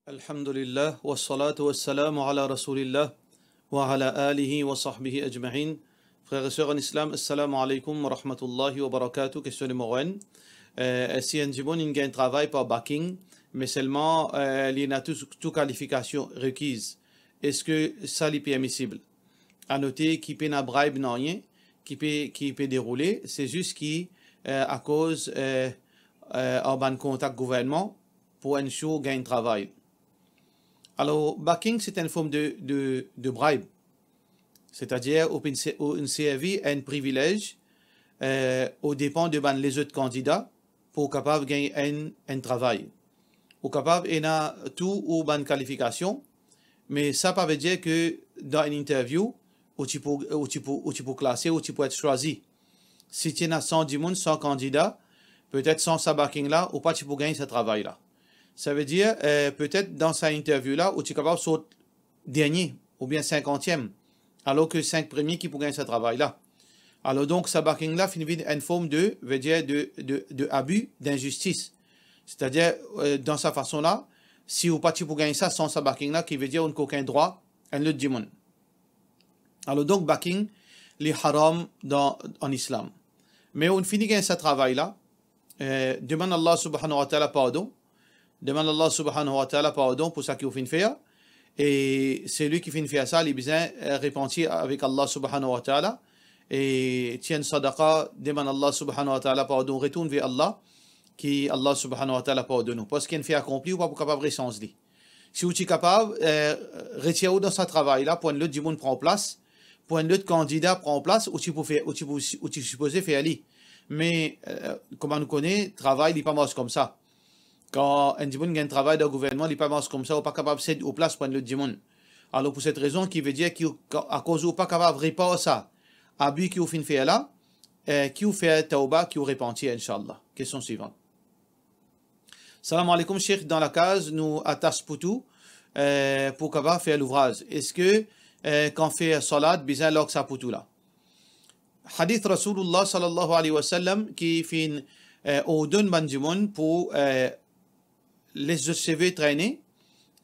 Alhamdulillah, wa salatu wa salamu ala rasulillah, wa ala alihi wa sahbihi ajma'in. Frères et sœurs en islam, assalamu alaikum wa rahmatullahi wa barakatuh. Question numéro 1. Si un jibon il gagne travail par backing, mais seulement il y a toute qualification requise, est-ce que ça est permissible? À noter qu'il peut n'a bribe non rien, qui peut dérouler, c'est juste qui à cause en ban contact gouvernement pour un show gagne travail. Alors, backing, c'est une forme de bribe. C'est-à-dire, une servi un privilège au dépend de les autres candidats pour capable gagner un travail. Au capable, il y a tout ou bonne qualification, mais ça ne veut pas dire que dans une interview, où tu peux classer, où tu peux être choisi. Si tu as 110 personnes, 100 candidats, peut-être sans ce backing-là, ou pas tu peux gagner ce travail-là. Ça veut dire, peut-être dans cette interview-là, où tu es capable de sauter dernier, ou bien 50e, alors que 5 premiers qui pourraient gagner ce travail-là. Alors donc, ce backing-là finit une forme de abus, d'injustice. C'est-à-dire, dans sa façon-là, si ou pas tu peux gagner ça sans ce backing-là, qui veut dire qu'on n'a aucun droit, un le dimon. Alors donc, backing, les haram en islam. Mais on finit gagner ce travail-là, demande Allah subhanahu wa ta'ala pardon, demande Allah subhanahu wa ta'ala pardon pour ça qu'il finit faire. Et c'est lui qui finit faire ça, il a besoin de repentir avec Allah subhanahu wa ta'ala. Et tient sadaqa, demande Allah subhanahu wa ta'ala pardon, retourne vers Allah, qui Allah subhanahu wa ta'ala pardonne. Parce qu'il fait accompli ou pas pour capable de ressentir. Si vous êtes capable, retirez-vous dans ce travail-là, pour un autre du monde prend place, pour un autre candidat prend place, ou tu es supposé faire aller. Mais, comme on nous connaît, travail, il n'est pas mort comme ça. Quand un dimon gagne un travail dans le gouvernement, il n'est pas mort comme ça, ou pas capable de céder aux places pour un autre dimon. Alors, pour cette raison, qui veut dire qu'à cause ou pas capable de réparer ça, abus qui vous fin fait là, qui vous fait tauba, qui vous repentit, Inch'Allah. Question suivante. Salam alaikum, Cheikh, dans la case, nous attachons pour tout, pour capable faire l'ouvrage. Est-ce que, quand on fait salat, bizarre, l'ox ça pour tout là? Hadith Rasulullah sallallahu alayhi wa sallam, qui fin, au don bandimon pour, les autres CV traîner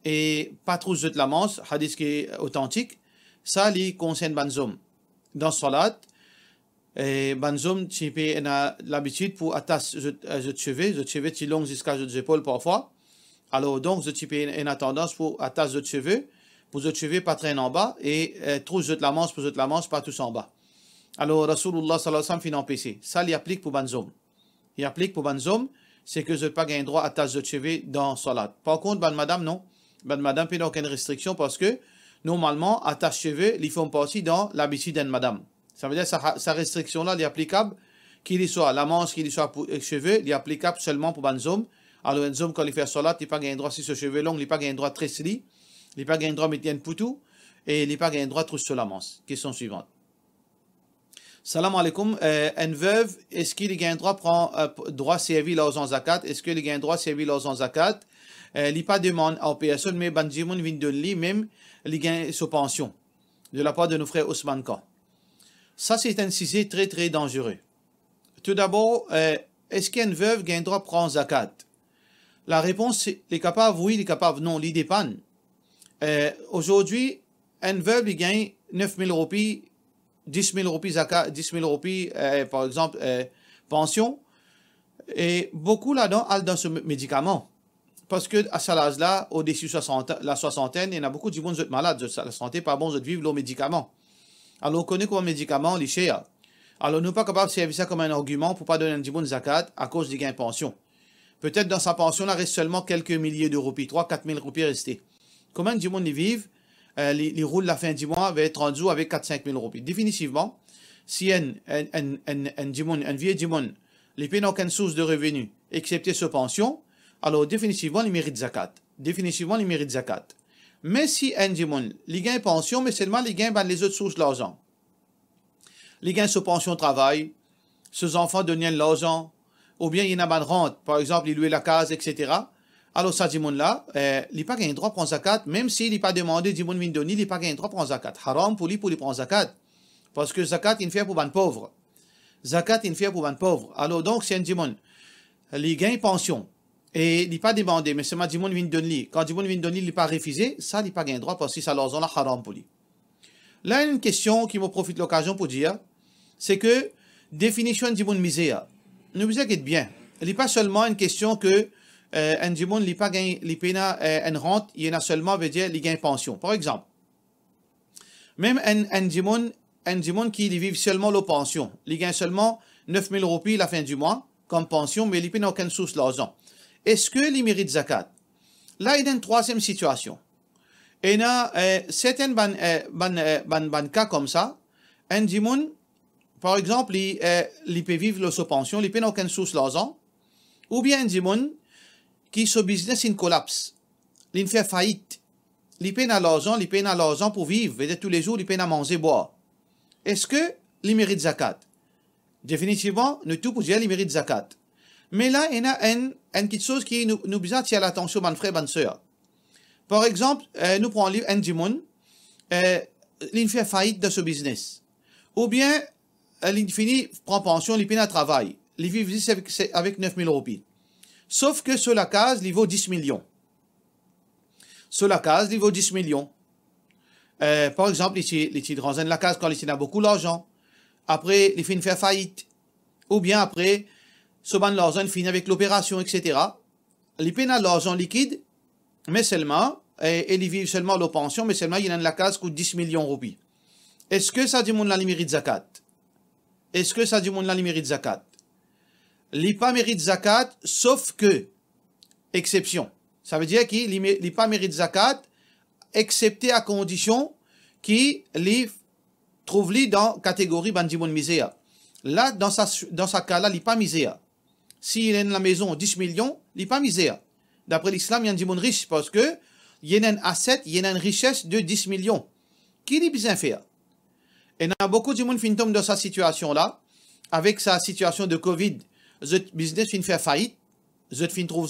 et pas trop de la manche, hadith qui est authentique, ça lui concerne banzom. Dans salat, banzom, tu as l'habitude pour attacher les cheveux qui longs jusqu'à les épaules parfois. Alors donc, tu as tendance pour attacher les cheveux, pour les cheveux pas traîner en bas et trop de la manche, pour la manche pas tous en bas. Alors Rasulullah sallallahu alayhi wa sallam finit en PC. Ça lui applique pour banzom. Il applique pour banzom, c'est que je n'ai pas un droit à tasse de cheveux dans salat. Par contre, ban madame, non. Ban madame, il n'y a aucune restriction parce que, normalement, à tasse de cheveux, ils font partie dans l'habitude d'une madame. Ça veut dire que sa restriction-là, elle est applicable, qu'il soit la manche, qu'il soit pour les cheveux, il est applicable seulement pour ban homme. Alors, un homme, quand il fait salat, il n'a pas un droit sur ses cheveux longs, il n'a pas un droit de tresser, il n'a pas un droit de mettre un poutou, et il n'a pas un droit de trouver sur la manche. Question suivante. Salam alaikum, une veuve, est-ce qu'il a un droit servir leurs en zakat? Est-ce qu'il a un droit servir leurs en zakat? Il n'a pas demande à personne, mais Banjimoun vient de lui même, il a sa pension, de la part de nos frères Ousmane Khan. Ça, c'est un sujet très très dangereux. Tout d'abord, est-ce qu'une veuve a un droit de prendre zakat? La réponse, c'est il est capable, oui, il est capable, non, il dépend. Aujourd'hui, une veuve, il gagne 9 000 roupies, 10 000 roupies zakat, 10 000 roupies, par exemple, pension. Et beaucoup là-dedans, dans ce médicament. Parce que à cet âge-là, au-dessus de la soixantaine, il y a beaucoup de gens malades, la santé pas bon de vivre le médicament. Alors, on connaît quoi un médicament, les cher. Alors, nous ne sommes pas capables de servir ça comme un argument pour ne pas donner un bon zakat à cause des gains de pension. Peut-être dans sa pension, là, reste seulement quelques milliers de roupies, 3-4 000 roupies restés. Comment de gens vivent? Les roulent la fin du mois va être rendu avec 4-5 000 roupies. Définitivement, si un vieux dimon, les pays n'ont aucune source de revenus, excepté sa pension, alors définitivement, il mérite zakat. Définitivement, il mérite zakat. Mais si un dimon, il gagne pension, mais seulement il gagne les autres sources de l'argent. Il gagne sa pension de travail, ses enfants donnent l'argent, ou bien il y a une rente, par exemple, il loue la case, etc. Alors, ça, dimon-là, il n'a pas un droit de prendre zakat, même s'il n'a pas demandé dimon vient donner, il n'a pas un droit de prendre zakat. Haram pour lui prendre zakat. Parce que zakat, il fait pour les pauvres. Zakat, il fait pour les pauvres. Alors, donc, c'est un dimon. Il gagne pension. et il n'est pas demandé, mais c'est ma Dimon vient donner. Quand Dimon vient donner, il n'est pas refusé, ça, il n'est pas gain droit parce que ça leur la haram pour lui. Là, une question qui me profite de l'occasion pour dire, c'est que définition de Dimon misère, nous vous inquiétez bien. Il n'est pas seulement une question que un Dimon n'est pas gain, il paye une rente, il y en a seulement, veut dire, il gagne pension. Par exemple, même un Dimon qui vit seulement la pension, il gagne seulement 9 000 roupies à la fin du mois comme pension, mais il n'a aucune source d'argent. Est-ce que il mérite zakat? Là, il y a une troisième situation. Et il y a certains cas comme ça. Un Dimon, par exemple, il peut vivre de sa pension, il n'a aucune source d'argent. Ou bien un Dimon qui son business in collapse, il fait faillite. Il paye l'argent pour vivre, et tous les jours, il paye à manger, boire. Est-ce que il mérite zakat? Définitivement, nous tout pour dire il mérite zakat. Mais là, il y a une petite chose qui nous besoin de l'attention, mon frère, bonne soeur. Par exemple, nous prenons un Dimon, il fait faillite de ce business. Ou bien, il finit, prend pension, il paye un travail. Il vit avec 9 000 roupies. Sauf que sur la case, il vaut 10 millions. Sur la case, il vaut 10 millions. Par exemple, il dans la case quand il a beaucoup d'argent. Après, il finit faire faillite. Ou bien après, ce ban l'argent finit avec l'opération, etc. Il paye l'argent liquide, mais seulement, et il vit seulement la pension, mais seulement, il a la case coûte 10 millions de roupies. Est-ce que ça dit mon la mérite zakat? Est-ce que ça dit mon la mérite zakat? Il pas mérite zakat, sauf que, exception. Ça veut dire qu'il n'est pas mérite zakat, excepté à condition qu'il trouve dans la catégorie bandimon misère. Là, dans sa cas-là, il n'est pas misère. S'il est dans la maison 10 millions, il n'est pas misère. D'après l'islam, il y a un dimon riche parce que il y a un asset, il y a une richesse de 10 millions. Qui est bien faire? Et il y a beaucoup de gens qui tombent dans cette situation-là, avec sa situation de Covid. Le business fin faire faillite, je fin trouve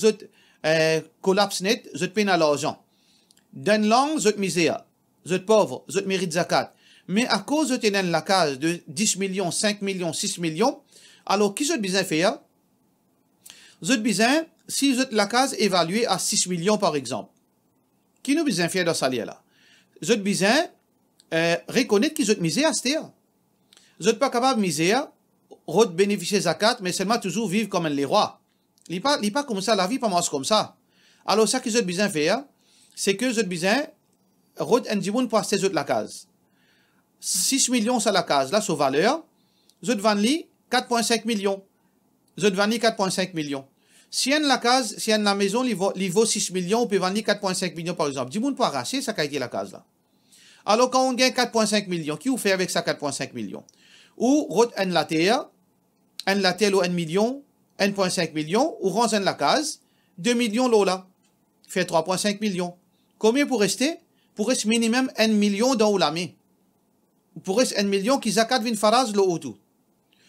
collapse net, je peine à l'argent. D'un langue, je misère, je pauvre, je mérite zakat. Mais à cause de tenir la case de 10 millions, 5 millions, 6 millions, alors qui je besoin faire? Je besoin, si je la case évaluée à 6 millions par exemple, qui nous besoin faire dans ce salaire-là? Je besoin reconnaître que je misère à ce terre. Je ne suis pas capable de misère, de bénéficier zakat, mais seulement toujours vivre comme les rois. Il n'est pas comme ça, la vie pas marche comme ça. Alors ça que je besoin faire, c'est que je besoin de un dimoun pour acheter la case. 6 millions sur la case, là, sur valeur, je te vends 4,5 millions. Je te vends 4,5 millions. Si on la case, si on la maison, il vaut 6 millions, on peut vendre 4,5 millions par exemple. Dimoun pour arracher, ça a été la case là. Alors quand on gagne 4,5 millions, qui vous fait avec ça 4,5 millions? Ou route en la terre ou 1 million, 1,5 million, ou range en la case, 2 millions là, fait 3,5 millions. Combien pour rester? Pour rester minimum 1 million dans la main. Pour rester 1 million qui zakat vin faraz le ou tout.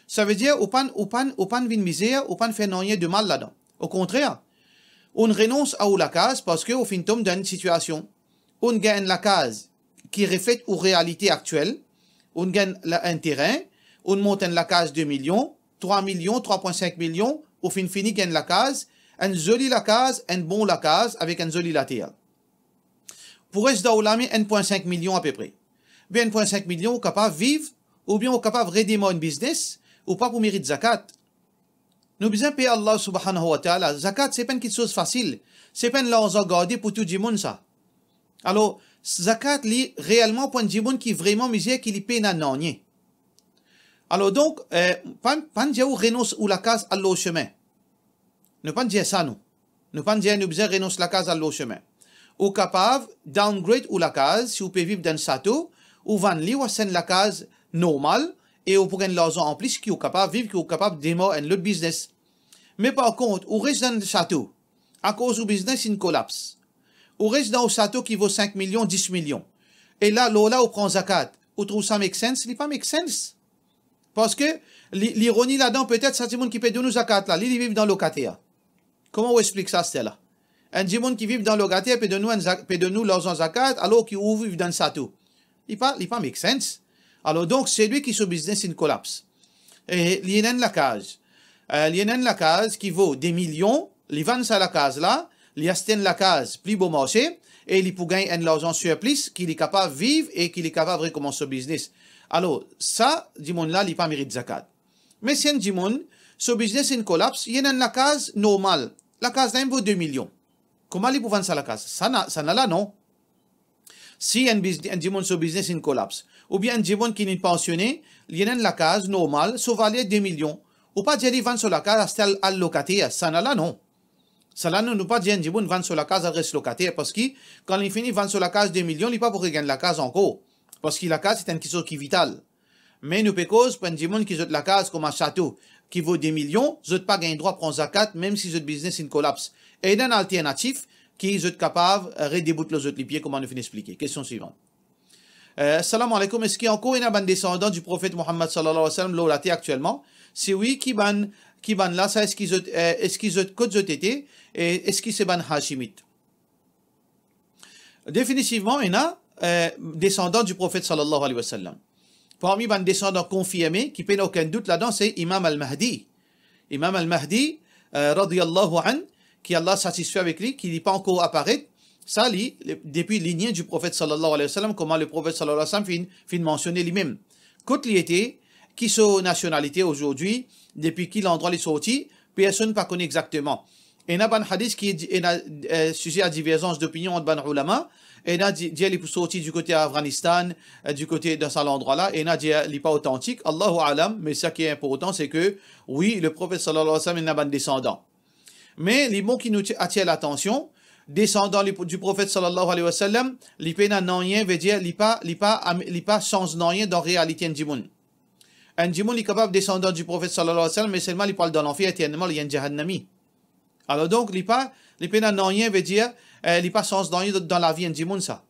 Ça veut dire, ou pan vin misère, ou pan fait rien de mal là-dedans. Au contraire, on renonce à la case parce qu'au fin tombe dans une situation, on gagne la case qui reflète aux réalités actuelles, on gagne un terrain, on monte la case 2 millions, 3 millions, 3,5 millions, au fin fini gagne la case, un joli la case, un bon la case, avec un joli la terre. Pour rester dans la main, 1,5 million à peu près. Bien 1,5 million, on est capable de vivre, ou bien on est capable de redémarrer un business, ou pas pour mériter zakat. Nous besoin payer Allah subhanahu wa ta'ala. Zakat, c'est pas une chose facile. C'est pas une l'argent gardé pour tout le monde, ça. Alors, zakat, li réellement pour un monde qui vraiment misère, qui li paye nan nan. Alors donc, pas dire ou renonce ou la case à l'eau chemin. Ne pas dire ça, nous. Ne pas dire nous besoin renonce la case à l'eau chemin. Ou capable downgrade ou la case, si vous pouvez vivre dans le château, ou vendre li ou la case normale, et vous pouvez l'argent en plus qui est capable de vivre, qui est capable de démarrer un autre business. Mais par contre, vous restez dans le château, à cause du business, il collapse. Vous restez dans le château qui vaut 5 millions, 10 millions. Et là, vous prenez zakat. Vous trouvez ça make sense? Il n'est pas make sense. Parce que l'ironie là-dedans, peut-être, c'est un monde qui peut donner zakat là, il vit dans le locataire. Comment on explique ça, c'est là? Un monde qui vit dans le locataire peut donner l'argent zakat, alors qu'il vit dans le château. Il n'est pas make sense. Alors donc, c'est lui qui se business in collapse. Et il y a la case. Il y a la case qui vaut des millions, ils vendent ça la case là, ils achètent la case plus beau marché, et ils pour gagner un argent surplus qu'il est capable de vivre et qu'il est capable de recommencer ce business. Alors, ça, du monde là, il pas mérite zakat. Mais si un du monde, ce business est collapse, il y a la case normale. La case là, il vaut 2 millions. Comment ils peuvent vendre ça la case? Ça n'a là, non. Si un du monde, ce business est collapse, ou bien un du monde qui est pensionné, il y a la case normale, ça valait 2 millions. Ou pas dire, ils vendent sur la case à locataire. Ça n'a là, non. Ça là, nous pas dire, un du monde vend sur la case à reste locataire, parce que quand il finit vendre sur la case 2 millions, il n'est pas pour gagner la case encore. Parce que la case, c'est une question qui est vitale. Mais nous, pécos, pour un monde qui jette la case comme un château qui vaut des millions, vous n'avez pas gagné droit à prendre zakat, même si votre business est une collapse. Et il y a une alternative qui est capable de redébouter les autres pieds, comme on nous fait expliquer. Question suivante. Salam alaikum. Est-ce qu'il y a encore un descendant du prophète Mohammed sallallahu alayhi wa sallam l'olaté actuellement? Si oui, qui ban là, ça, est-ce qu'ils ont côte été, et est-ce qu'ils se ban hashimite? Définitivement, il y a descendant du prophète sallallahu alayhi wa sallam. Parmi les descendants confirmés, qui n'a aucun doute là-dedans, c'est Imam al-Mahdi. Imam al-Mahdi, radiyallahu an, qui Allah satisfait avec lui, qui n'est pas encore apparu. Ça, depuis lignée du prophète sallallahu alayhi wa sallam, comment le prophète sallallahu alayhi wa sallam fin mentionner lui-même. Quand il était, qui sont nationalité aujourd'hui, depuis quel endroit il est sorti, personne ne pas connaît exactement. Et il y a un hadith qui est sujet à divergence d'opinion entre les ulama. Et il y a dit qu'il est sorti du côté Afghanistan, du côté de cet endroit-là, et il y a dit qu'il n'est pas authentique. Allahu alam, mais ce qui est important, c'est que, oui, le prophète sallallahu alayhi wa sallam n'a pas de descendant. Mais les mots qui nous attirent l'attention, descendant du prophète sallallahu alayhi wa sallam, les pénans n'ont rien, veut dire, il pas chance n'ont rien dans la réalité du monde. Un du monde est capable de descendre du prophète sallallahu alayhi wa sallam, mais seulement il parle dans l'enfer éternellement, il y a un jahannami. Alors donc, les pénans n'ont rien, veut dire, il n'y a pas chance dans la vie du monde, ça.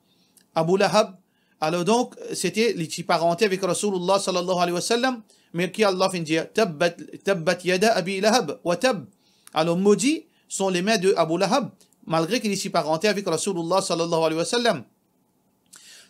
Abu Lahab, alors donc, c'était les parentés avec Rasulullah sallallahu alayhi wa sallam, mais qui Allah fait dire, tabbat yada abi lahab wa tab. Alors, maudits sont les mains de Abu Lahab, malgré qu'il est parenté avec Rasulullah sallallahu alayhi wa sallam.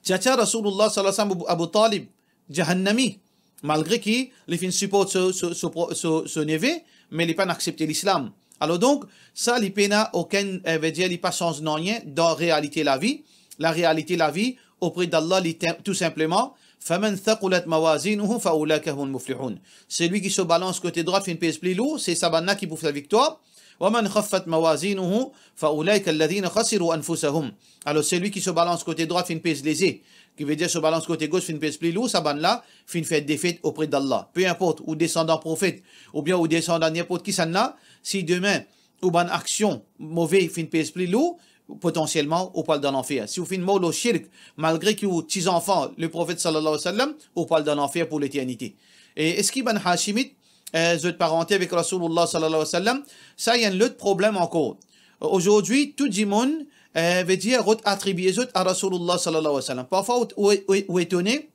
Tcha Rasulullah sallallahu alayhi wa sallam, Abu Talib, jahannami, malgré qu'il supporte ce neveu, mais il n'a pas accepté l'islam. Alors donc, ça, il n'a aucun, veut dire, il pas chance de rien dans la réalité la vie. La réalité la vie, auprès d'Allah, tout simplement, فَمَنْ ثَقُلَتْ مَوَازِينُهُ فَأُولَٰئِكَ هُمُ الْمُفْلِحُونَ. Celui qui se balance côté droit fait une pèse plus lourd, c'est Sabana qui bouffe la victoire. وَمَنْ خَفَّتْ مَوَازِينُهُ فَأُولَٰئِكَ الَّذِينَ خَسِرُوا أَنفُسَهُم. Alors celui qui se balance côté droit fait une pèse lésée, qui veut dire se balance côté gauche fait une pèse plus lourd, Sabana fait une fête défaite auprès d'Allah. Peu importe, ou descendant prophète, ou bien ou descendant n'importe qui ça n'a, si demain, ou bonne action mauvaise fait une pèse plus lourd, potentiellement, on parle d'un enfer. Si vous faites mot au shirk, malgré que vous petits enfants, le prophète sallallahu alayhi wa sallam, on parle d'un enfer pour l'éternité. Et est-ce qu'il y a un hashimite, de parenté avec Rasulullah sallallahu alayhi wa sallam, ça, il y a un autre problème encore. Aujourd'hui, tout le monde veut dire attribuer à Rasulullah sallallahu alayhi wa sallam. Parfois, on est étonné,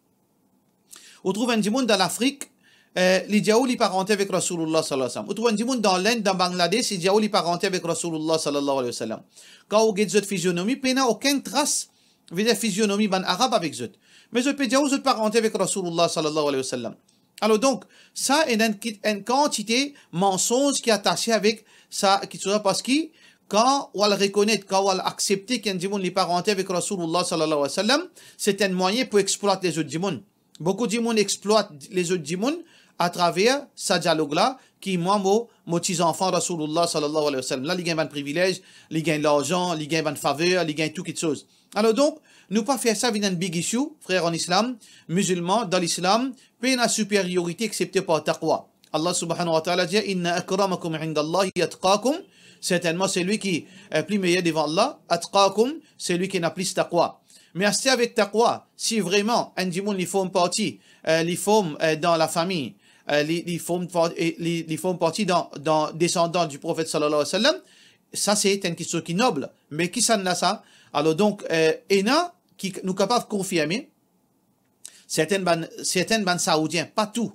on trouve un monde dans l'Afrique, les diaouls les parentés avec Rasulullah sallallahu alayhi wa sallam. On trouve un monde dans l'Inde, dans Bangladesh, les diaouls les parentés avec Rasulullah sallallahu alayhi wa sallam. Quand on regarde cette physionomie, il n'y a aucune trace de physionomie arabe avec eux. Mais je peux dire aux autres parentés avec Rasulullah sallallahu alayhi wa sallam. Alors donc, ça est une quantité mensonge qui est attachée avec ça, parce que quand on le reconnaît, quand on l'accepte qu'un dimanche les parentés avec Rasulullah sallallahu alayhi wa sallam, c'est un moyen pour exploiter les autres dimanches. Beaucoup de monde exploitent les autres dimanches à travers ce dialogue-là, qui, moi, mon petits enfants, Rasulullah sallallahu alayhi wa sallam. Là, ils gagnent un privilège, ils gagnent l'argent, ils gagnent une faveur, ils gagnent tout quelque chose. Alors donc, nous pas faire ça avec un big issue, frères en islam, musulmans, dans l'islam, pas une supériorité acceptée par taqwa. Allah subhanahu wa ta'ala dit, inna akramakum indallahi atqakum. Certainement, c'est lui qui est plus meilleur devant Allah. Atqakum, c'est lui qui n'a plus taqwa. Mais c'est avec taqwa, si vraiment, un dimanche, ils font partie, ils font dans la famille, ils font partie dans descendants du prophète sallallahu alayhi wa sallam, ça c'est une question qui est noble. Mais qui s'en a ça? Alors donc, ENA, qui nous capable de confirmer, certaines bandes saoudiens, pas tout,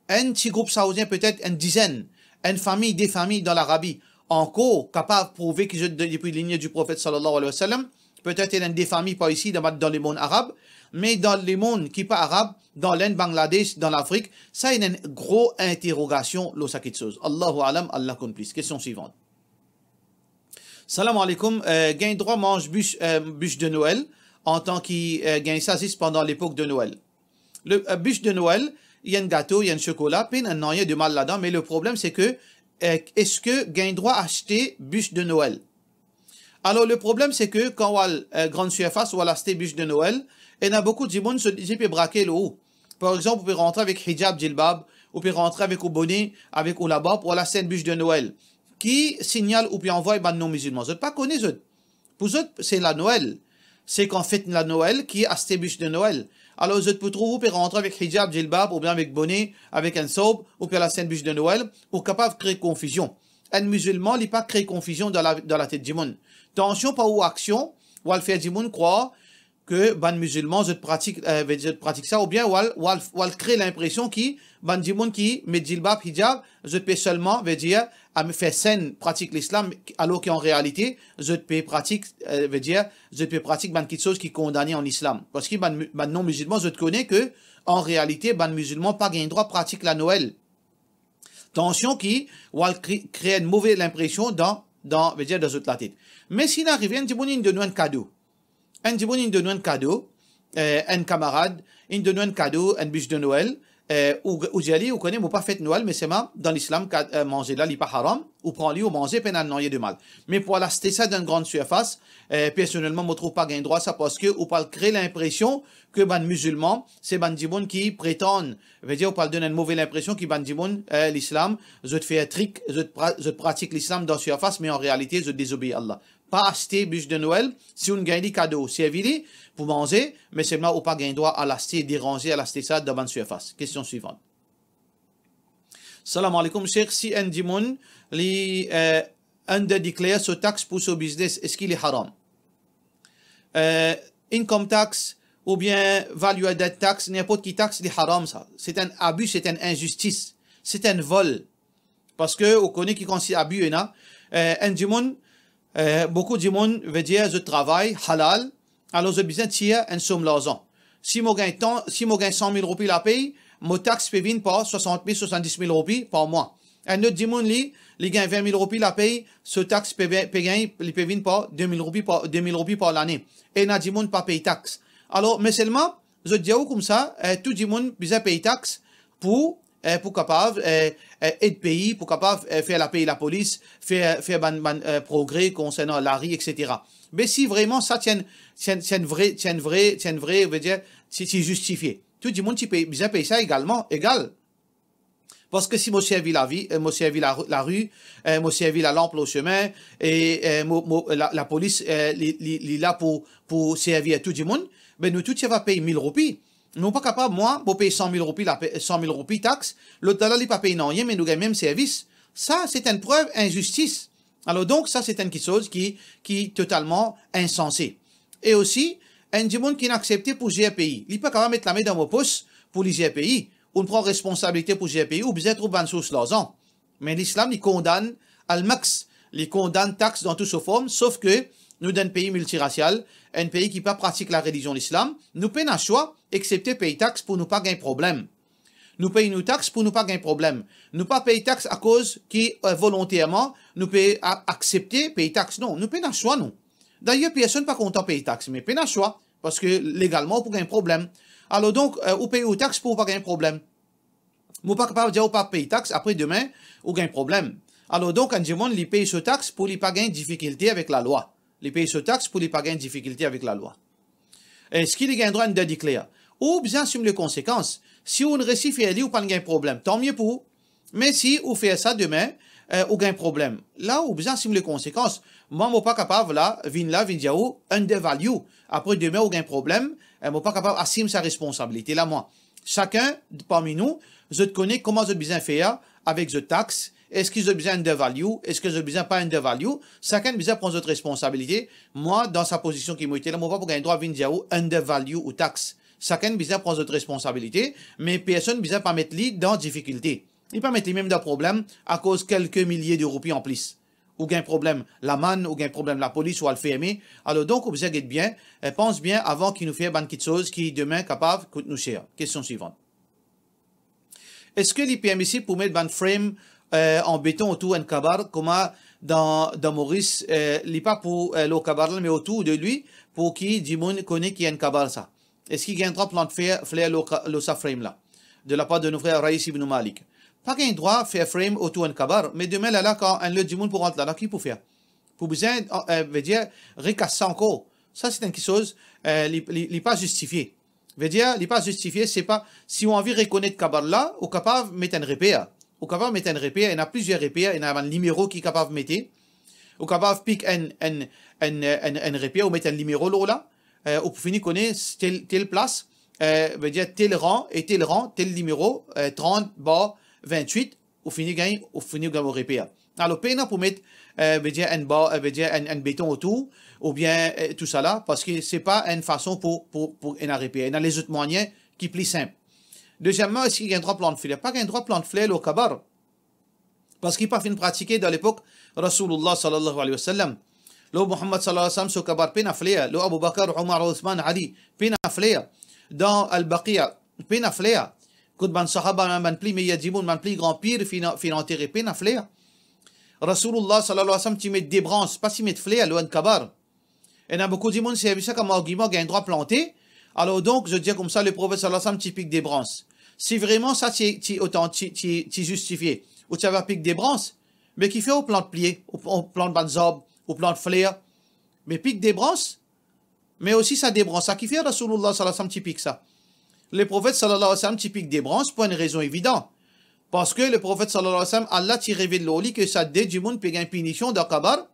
un petit groupe saoudien, peut-être une dizaine, une famille, des familles dans l'Arabie, encore capable de prouver qu'ils sont depuis la lignée du prophète sallallahu alayhi wa sallam, peut-être il y a des familles pas ici dans le monde arabe, mais dans les mondes qui pas arabes, dans l'Inde, Bangladesh, dans l'Afrique, ça il y a une grosse interrogation, l'eau ça quelque chose. Allahu alam, Allah compris. Question suivante. Salam alaikum. Gain droit mange bûche de Noël en tant qu'il gagne ça pendant l'époque de Noël. Le bûche de Noël, il y a un gâteau, il y a un chocolat, puis il n'y a de mal là-dedans, mais le problème c'est que est-ce que gagne droit acheter bûche de Noël? Alors le problème c'est que quand on a grande surface ou on a acheté bûche de Noël, il y a beaucoup de gens qui peuvent braquer le haut. Par exemple, vous pouvez rentrer avec hijab, djilbab, vous pouvez rentrer avec au bonnet, avec au là-bas pour la scène bûche de Noël. Qui signale ou puis envoie les non-musulmans. Vous n'êtes pas connus, pour eux, c'est la Noël. C'est qu'en fait la Noël qui est à cette bûche de Noël. Alors, vous pouvez trouver, vous rentrer avec hijab, djilbab, ou bien avec bonnet, avec un saub, ou puis la scène bûche de Noël, pour capable de créer confusion. Un musulman, il n'est pas créé confusion dans la tête du monde. Attention, pas ou action, ou al faire du monde croire que ban musulman je pratique ça ou bien ou crée l'impression qui ban du monde qui met djilbab hijab je peux seulement veut dire à me faire scène pratique l'islam alors qu'en réalité je peux pratique veut dire je peux pratique ban quelque chose qui est condamné en islam parce que ban non musulman je te connais que en réalité ban musulman pas gain droit pratique la Noël. Attention qui ou crée une mauvaise impression dans veut dire dans la tête. Mais s'il arrive un du monde de nous un cadeau. Un petit il donne un cadeau, un camarade, il donne un cadeau, un bûche de Noël, ou j'allais, ou connaît, ou pas fait Noël, mais c'est ma, dans l'islam, manger là, il pas haram, ou prendre ou manger, peine à n'en de mal. Mais pour l'acheter ça d'une grande surface, personnellement, je ne trouve pas gain droit ça parce que, ou pas créer l'impression que ban musulman, c'est ban djimoun qui prétendent, veut dire, ou pas donner une mauvaise impression que ban djimoun, l'islam, je te fais un trick, je pratique l'islam dans surface, mais en réalité, je désobéis à Allah. Pas acheter bûche de Noël si on gagne des cadeaux. C'est évident pour manger, mais c'est là où pas gagne droit à l'acheter, déranger, à l'acheter ça devant surface. Question suivante. Salam alaikum, Cheikh. Si un dimon, un de déclare ce taxe pour ce business, est-ce qu'il est haram? Income tax ou bien value added tax, n'importe qui taxe, il est haram ça. C'est un abus, c'est une injustice, c'est un vol. Parce que, on connaît qui considère abus, un dimon, beaucoup de monde veut dire je travaille halal, alors je besoin de tirer une somme d'argent. Si je gagne 100 000 roupies la paye, mon taxe peut venir par 60 000, 70 000 roupies par mois. Un autre monde il gagne 20 000 roupies la paye, ce taxe peut venir par 2 000 roupies par l'année. Et il y a des gens pas payer taxe. Alors, mais seulement, je dis comme ça, tout le monde besoin payer taxe pour capable aider pays, pour capable faire la payer la police, faire progrès concernant l'ARI, etc. Mais si vraiment ça tient vrai, veut dire, c'est justifié. Tout le monde paye ça également, égal. Parce que si moi servi la vie, moi servi la rue, moi servi la lampe au chemin, et la police, est là pour servir tout le monde, ben nous tout ça va payer 1000 roupies. Nous pas capable, moi, pour payer 100 000 roupies taxes, l'autre là, il pas payer non rien, mais nous gagnons même service. Ça, c'est une preuve injustice. Alors donc, ça, c'est quelque chose qui est totalement insensé. Et aussi, un monde qui est accepté pour gérer pays. Il peut quand même mettre la main dans mon poste pour les gérer pays. On prend responsabilité pour gérer pays, ou bien trop ban sous l'argent. Mais l'islam, il condamne al-max, il condamne taxe dans toutes ses formes, sauf que nous, d'un pays multiracial, un pays qui pas pratique la religion de l'islam, nous payons un choix, excepté payer taxe pour ne pas gagner problème. Nous payons nos taxes pour ne pas gagner problème. Nous pas payer taxe à cause qui, volontairement, nous payons accepter payer taxe. Non, nous payons un choix, non. D'ailleurs, personne pas content payer taxe, mais payons un choix, parce que légalement, pour gagner problème. Alors donc, vous payez aux taxes pour pas gagner problème. Vous pas capable de dire, pas payer taxe, après demain, vous gagnez problème. Alors donc, un demande, il paye ce taxe pour ne pas gagner difficulté avec la loi. Les pays ce taxe pour ne pas gagner difficulté avec la loi. Est-ce qu'il y a un droit de déclarer? Ou bien assumer les conséquences. Si on réussit à dire ou pas de problème, tant mieux pour vous. Mais si on fait ça demain, on gagne problème. Là, on bien assumer les conséquences. Moi, je ne suis pas capable, là, dire, undervalue. Après demain, on gagne problème. Je ne suis pas capable d'assumer sa responsabilité. Là, moi, chacun parmi nous, je connais comment je besoin faire avec ce taxe. Est-ce qu'ils ont besoin de value? Est-ce qu'ils ont besoin pas de value? Chacun a besoin de prendre notre responsabilité. Moi, dans sa position qui m'a été là, moi, pas pour gagner droit à dire under value ou taxe. Chacun a besoin de prendre notre responsabilité, mais personne n'a besoin de pas mettre lui dans difficulté. Il ne peut pas mettre lui même dans problème à cause de quelques milliers de roupies en plus. Ou gain problème la manne, ou gain problème la police, ou à le fermer. Alors donc, vous besoin d'être bien, pense bien avant qu'il nous fasse une petite chose qui demain capable coûte nous cher. Question suivante. Est-ce que les permissible pour mettre un frame en béton autour d'un kabar, comment dans Maurice, il pas pour le kabar, mais autour de lui, pour qui Dimoun connaît qu'il y a un kabar ça. Est-ce qu'il y a un droit de faire le saframe là, de la part de nos frères Raïs ibn Malik? Pas qu'il y a un droit de faire frame autour d'un kabar, mais demain là, quand un le Dimoun pour rentrer là, qui peut faire? Pour besoin, veut dire, recasser encore. Ça, c'est une chose, il n'est pas justifié. Veut dire, il n'est pas justifié, c'est pas, si on a envie de reconnaître kabar là, on est capable de mettre un repère. On est capable de mettre un repère, il y a plusieurs repères, il y a un numéro qui est capable de mettre. On est capable de piquer un repère, ou mettre un numéro là, ou pour finir connaître telle place, veut dire tel rang, tel numéro, 30, 28, ou finir gagner au repère. Alors, peine pour mettre, veut dire un béton autour, ou bien tout ça là, parce que c'est pas une façon pour un repère. Il y a les autres moyens qui sont plus simples. Deuxièmement, est-ce qu'il y a un droit de plan de fleur? Pas qu'un droit de plan de fleur au kabar. Parce qu'il n'a pas fait pratiquer dans l'époque Rasulullah sallallahu alayhi wa sallam. Le Muhammad sallallahu alayhi wa sallam, ce kabar, peine à fleur. Le Abu Bakr, Omar, Othman, Ali, peine à fleur. Dans Al-Baqiya, peine à fleur. Quand ban sahaba, man pli, mais yadimoun, man pli grand pire, fin enterré, peine à fleur. Rasulullah sallallahu alayhi wa sallam, tu mets des branches, pas si met fleur, le kabar. Et il y a beaucoup de monde qui a vu ça comme argument, il y a un droit planté. Alors donc, je dis comme ça, le prophète sallallahu alayhi wa sallam, tu piques des branches. Si vraiment ça, tu justifié, ou tu vas piquer des branches, mais qui fait au plan de plié, au plan de banzab, au plan de fleur, mais pique des branches, mais aussi ça des branches. Ça qui fait Rasulullah sallallahu alayhi wa sallam, tu piques ça. Le prophète sallallahu alayhi wa sallam, tu piques des branches pour une raison évidente. Parce que le prophète sallallahu alayhi wa sallam, Allah t'y révèle l'oli que ça dé du monde pique une punition d'un kabar.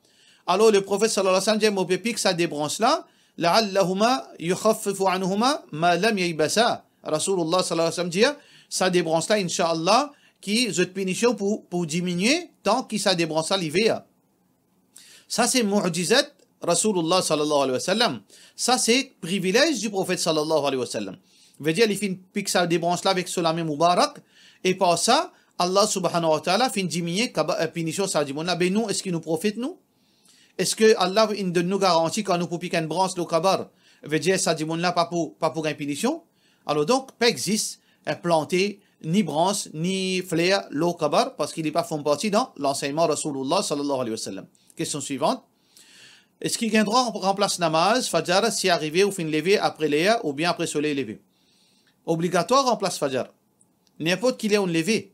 Alors le prophète sallallahu alayhi wa sallam dit, mon pique ça des branches là, la'allahuma yukhaffifu anhuma ma lam yaybasa. Rasulullah sallallahu alayhi wa sallam dit, ça des branches là, Inch'Allah, qui cette punition pour diminuer tant qu'il ça des branches là l'hiver. Ça c'est mu'jizat Rasulullah sallallahu alayhi wa sallam. Ça c'est privilège du prophète sallallahu alayhi wa sallam. Veut dire, il fait pique ça des branches là avec Solamé Moubarak, et par ça, Allah subhanahu wa ta'ala fait diminuer la punition ça dit, ben nous, est-ce qu'il nous profite nous? Est-ce que Allah nous garantit quand nous pouvons piquer une branche le kabar, veut dire ça dit là pas pour une punition? Alors donc, pas existe planter ni branche ni fleur le kabar parce qu'il n'est pas font partie dans l'enseignement Rasulullah sallallahu alayhi wa sallam. Question suivante. Est-ce qu'il y a un droit remplace namaz, fajr, si arrivé ou fin levé après l'air ou bien après soleil levé? Obligatoire remplace fajr. N'importe qui est un levé,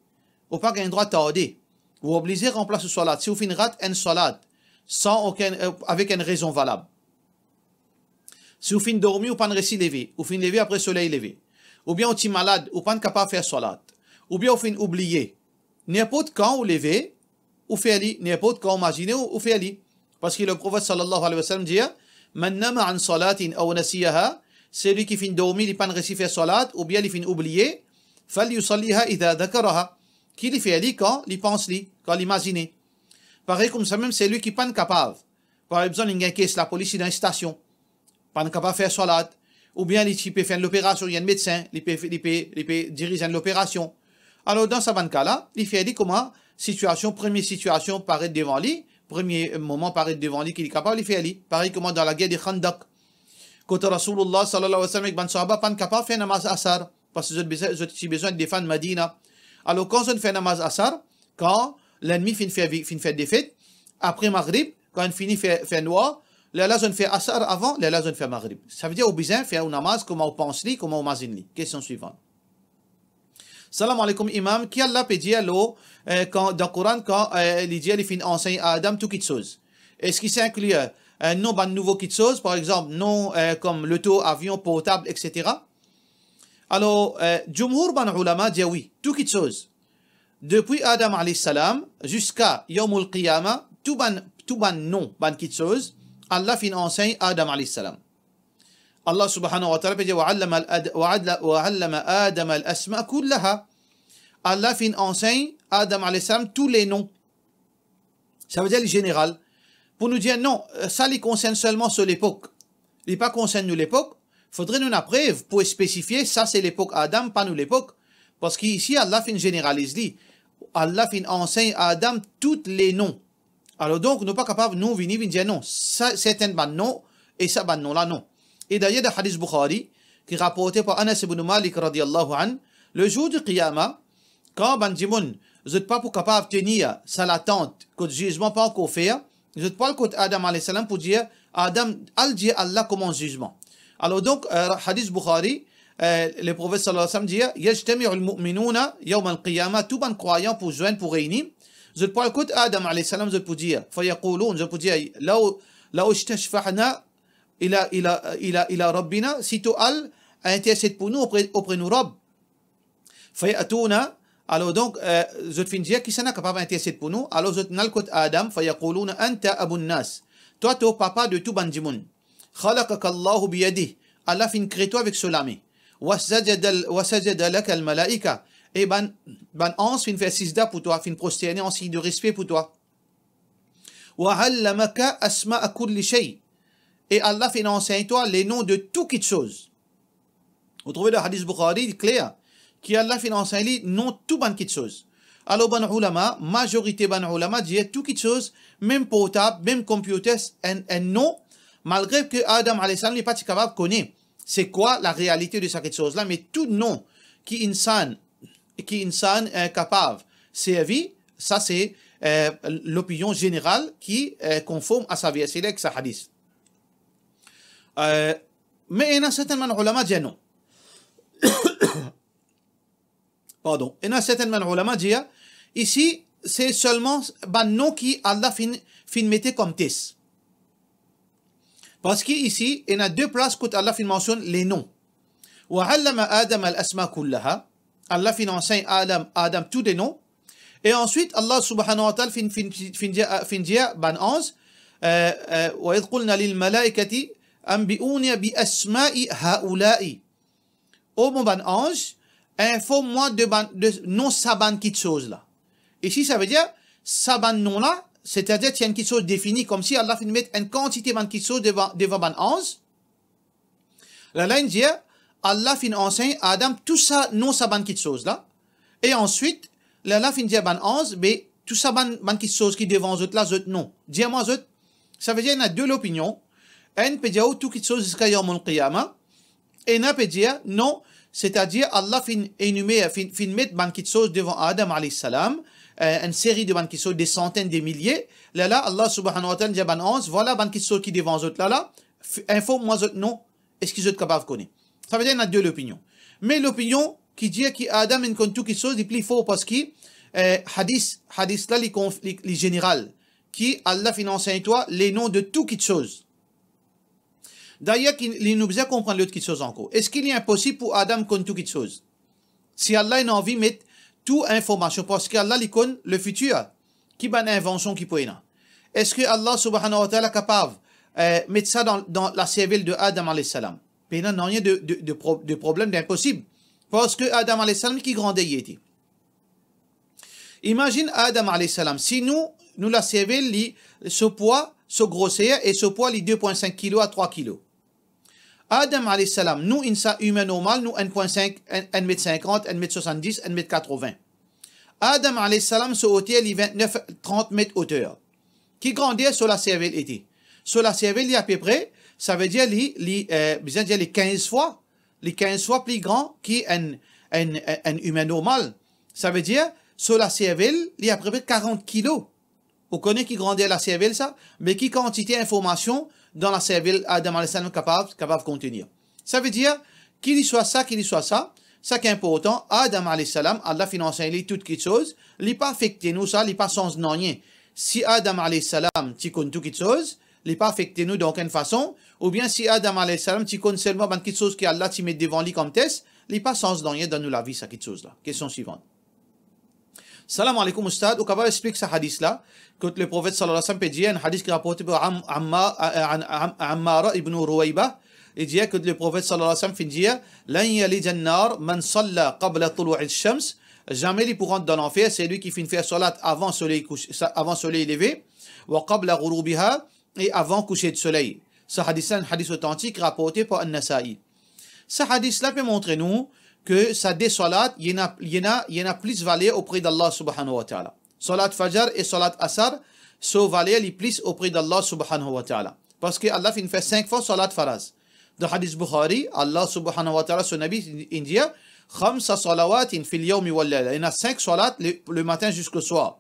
ou pas un droit tardé, ou obligé remplace le salat. Si vous fin rate un salat, avec une raison valable. Si vous fin dormi ou pas un récit levé, ou fin levé après soleil levé, ou bien vous êtes malade, ou pas capable de faire salat, ou bien vous fin oublié, n'importe quand vous levez, ou fait n'importe quand vous imaginez, ou fait parce que le prophète sallallahu alayhi wa sallam dit, man nama an salatin aw nasiyaha, celui qui fin dormi, il pas réussi faire salat, ou bien il fin oublié, fal yusalliha idha dhakaraha, qui il fait quand il pense quand il imagine. Pareil comme ça même, c'est lui qui n'est pas capable. Par exemple, il y a une caisse, la police est dans une station, pas capable de faire salat, ou bien il peut faire l'opération, il y a un médecin, il peut diriger l'opération. Alors dans ce cas-là, il fait comment première situation paraît devant lui, premier moment paraît devant lui qu'il est capable, il fait lui. Pareil comme dans la guerre de Khandak. Quand Rasulullah sallallahu alayhi wa sallam avec ban sahaba pas capable de faire namaz asar, parce que j'ai besoin de défendre Medina. Alors quand on fait namaz asar, quand l'ennemi finit faire défaite, après Maghrib, quand il finit faire noir, là on fait asar avant, là on fait Maghrib. Ça veut dire au besoin faire un namaz comment on pense li, comment on imagine li. Question suivante. Salam alaikum imam, qui Allah peut dire dans le Coran quand il dit il finit enseigne à Adam tout quelque chose. Est-ce qu'il s'inclut non ban nouveau quelque chose, par exemple non comme l'auto, avion, portable, etc. Alors, Jumhur ban ulama dit oui, tout quelque chose. Depuis Adam alayhi salam jusqu'à Yawm al-Qiyamah, tout ban non, ban quelque chose, Allah fin enseigne Adam alayhi salam. Allah subhanahu wa ta'ala dit وَعَلَّمَ آدَمَ الْأَسْمَاءَ كُلَّهَا. Allah fin enseigne Adam alayhi salam tous les noms. Ça veut dire le général. Pour nous dire non, ça les concerne seulement sur l'époque. Il n'est pas concerne nous l'époque. Faudrait nous la preuve pour spécifier ça c'est l'époque Adam, pas nous l'époque. Parce qu'ici Allah fin généralise dit. Allah fin enseigne à Adam tous les noms. Alors donc, nous pas capable nous venir dire non, ça c'est un ban non et ça ban non là non. Et d'ailleurs, le hadith Bukhari, qui est rapporté par Anas ibn Malik radiallahu an, le jour du Qiyamah, quand Bandimoun, vous n'êtes pas pour capable de tenir ça l'attente, que le jugement pas encore fait, vous n'êtes pas le côté Adam alayhi salam pour dire, Adam, al dit Allah comment jugement. Alors donc, hadith Bukhari, le prophète sallallahu alayhi wa sallam dit, yajtami'u al-mu'minuna yawm al-qiyamah, tout bon croyant pour joindre, pour réunir, vous n'êtes pas le côté Adam alayhi salam, vous êtes pour dire, fayaqouloun, vous êtes pour dire, là où istashfa'na ila rabbina, si tu al intercède pour nous auprès de nos Rabb. Fayatuna, alors donc, je te dire qui s'en a capable d'intercéder pour nous, alors je te n'al côté Adam, fayaqouloun anta abun nas. Toi, tu es papa de tout bandimoun. Khalaqaka Allahu biyadih. Allah fin crée toi avec cela. Wasajada laka al-malaika. Et ban ange fin fait sijda pour toi, fin prosterner en signe de respect pour toi. Wa allamaka asma'a kulli shay. Et Allah fin enseigne toi les noms de toute chose. Vous trouvez le hadith Bukhari clair, qui Allah fin enseigne les noms de toute chose. Alors, ban ulama, majorité ban ulama dit toute chose, même portable, même computer, un nom, malgré que Adam alayhi salam n'est pas capable de connaître c'est quoi la réalité de cette chose-là, mais tout nom qui insan est capable de servir, ça c'est l'opinion générale qui conforme à sa verset avec sa hadith. Mais il y a certainement ulama qui disent non. Pardon. Il y a certainement ulama qui disent ici, c'est seulement un nom qui Allah fin mettait comme test. Parce qu'ici, il y a deux places où Allah fin mentionne les noms. وَعَلَّمَ آدَمَ الْأَسْمَاءَ كُلَّهَا. Allah fin enseigne Adam tous les noms. Et ensuite, Allah subhanahu wa ta'ala fin dire, ban 11, وَإِذْ قُلْنَا لِلْمَلَائِكَةِ أَنْبِئُونِي بِأَسْمَاءِ هَؤُلَاءِ. Oh mon ban ange, informe-moi de non saban qui chose là. Ici, ça veut dire, saban non là, c'est-à-dire qu'il y a une quelque chose définie, comme si Allah finit mettre une quantité de quelque chose devant ban ange. La ligne dit, Allah fin enseigne à Adam tout ça, non saban quelque chose là. Et ensuite, Allah fin dit ban ange, mais tout ça ban quelque chose qui devant eux là, eux non. Dis-moi eux, ça veut dire qu'il y a deux opinions. Un peut dire tout quelque chose jusqu'à Yawm al-Qiyamah. Et un peut dire non, c'est-à-dire Allah fin énumérer, fin mettre ban quelque chose devant Adam alayhi salam. Une série de ban qui sont des centaines, des milliers. Là, Allah subhanahu wa ta'ala dit ban 11, voilà ban qui sont qui devant eux là, informe-moi eux non, est-ce qu'ils sont capables de connaître. Ça veut dire qu'il y a deux opinions. Mais l'opinion qui dit qu'Adam est contre tout qui chose, il est faux parce que hadith là, les général, qui Allah finance toi les noms de tout qui chose. D'ailleurs, il nous besoin comprendre l'autre qui chose encore. Est-ce qu'il est impossible pour Adam contre tout qui chose? Si Allah a envie de mettre toute information, parce qu'Allah il connaît le futur, qui est une invention qui peut être. Est-ce que Allah subhanahu wa ta'ala est capable de mettre ça dans la cervelle de Adam alayhi salam? Il n'y a rien de problème d'impossible. Parce que Adam alayhi salam qui grandit il était. Imagine Adam alayhi salam, si nous la cervelle, ce poids, ce grosseur, et ce poids, les 2,5 kg à 3 kg. Adam alayhi salam, nous, insa humain normal, nous 1,5, 1,50 m, 1,70 m, 1,80 m. Adam alayhi salam, ce hauteur, il 29, 30 mètres hauteur. Qui grandit sur la cervelle était. Sur la cervelle, il y a à peu près, ça veut dire les 15 fois plus grand qu'un humain normal. Ça veut dire, sur la cervelle, il y a à peu près 40 kilos. Vous connaissez qui grandit la cervelle, ça? Mais qui quantité d'informations dans la cervelle Adam alayhi salam capable de contenir. Ça veut dire, qu'il y soit ça, ça qui est important, Adam alayhi salam, Allah finance toutes les choses, il n'est pas affecté nous ça, il n'est pas sans rien. Si Adam alayhi salam, tu connais toutes les choses, il n'est pas affecté nous d'aucune façon, ou bien si Adam alayhi salam, tu connais seulement quelque chose que Allah tu met devant lui comme test, il n'est pas sans rien dans nous la vie, ça quelque chose là. Question suivante. Salam alaikum Ustad, ou capable expliquer ce hadith là, que le prophète sallallahu alayhi wa sallam peut dire, un hadith qui rapporté par Ammar ibn Ruwayba, il dit que le prophète sallallahu alayhi wa sallam fait dire, lan yalij an-nar man salla qabla tulu'i ash-shams, jamais il pourra dans l'enfer, c'est lui qui finit faire salat avant soleil levé, wa qabla ghurubiha, et avant coucher de soleil. Ce hadith là, un hadith authentique rapporté par An-Nasa'i. Ce hadith là peut montrer nous que ça des salats, il y en a plus valeur auprès d'Allah subhanahu wa ta'ala. Salat Fajr et Salat Asar, so valeur les plus auprès d'Allah subhanahu wa ta'ala. Parce que Allah fait 5 fois Salat Faraz. Dans Hadith Bukhari, Allah subhanahu wa ta'ala, son Nabi, il dit, Khamsa salawatin fil yawmi wal layla. Il y en a 5 salats le matin jusqu'au soir.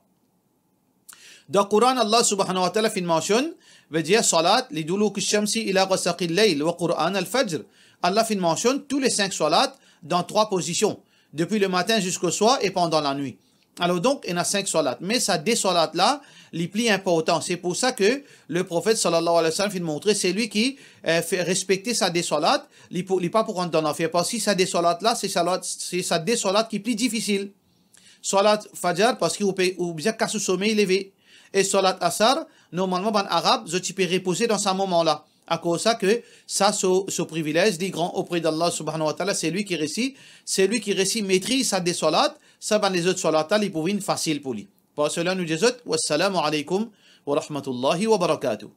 Dans le Coran, Allah subhanahu wa ta'ala mentionne, veut dire salat li duluk shamsi ila ghasaqil layl wa Qur'an al-fajr. Allah mentionne tous les 5 salats dans 3 positions, depuis le matin jusqu'au soir et pendant la nuit. Alors donc, il y en a 5 salats. Mais ça, des salats là, les plus importants. C'est pour ça que le prophète sallallahu alayhi wa sallam fait montrer, c'est lui qui fait respecter sa des salats, il n'est pas pour rentrer dans l'enfer. Parce que ça des salats là, c'est ça des salats qui est plus difficile. Salat fajr, parce qu'il ou bien qu'à ce sommeil levé. Et salat asar, normalement, en arabe, tu peux reposer dans ce moment-là. À cause de ça que ça, ce privilège, dit grand auprès d'Allah subhanahu wa ta'ala, c'est lui qui récit, maîtrise sa des salats, ça va les autres salats, ils pouvaient être facile pour lui. Pour cela, nous disons, wassalamu alaikum wa rahmatullahi wa barakatuh.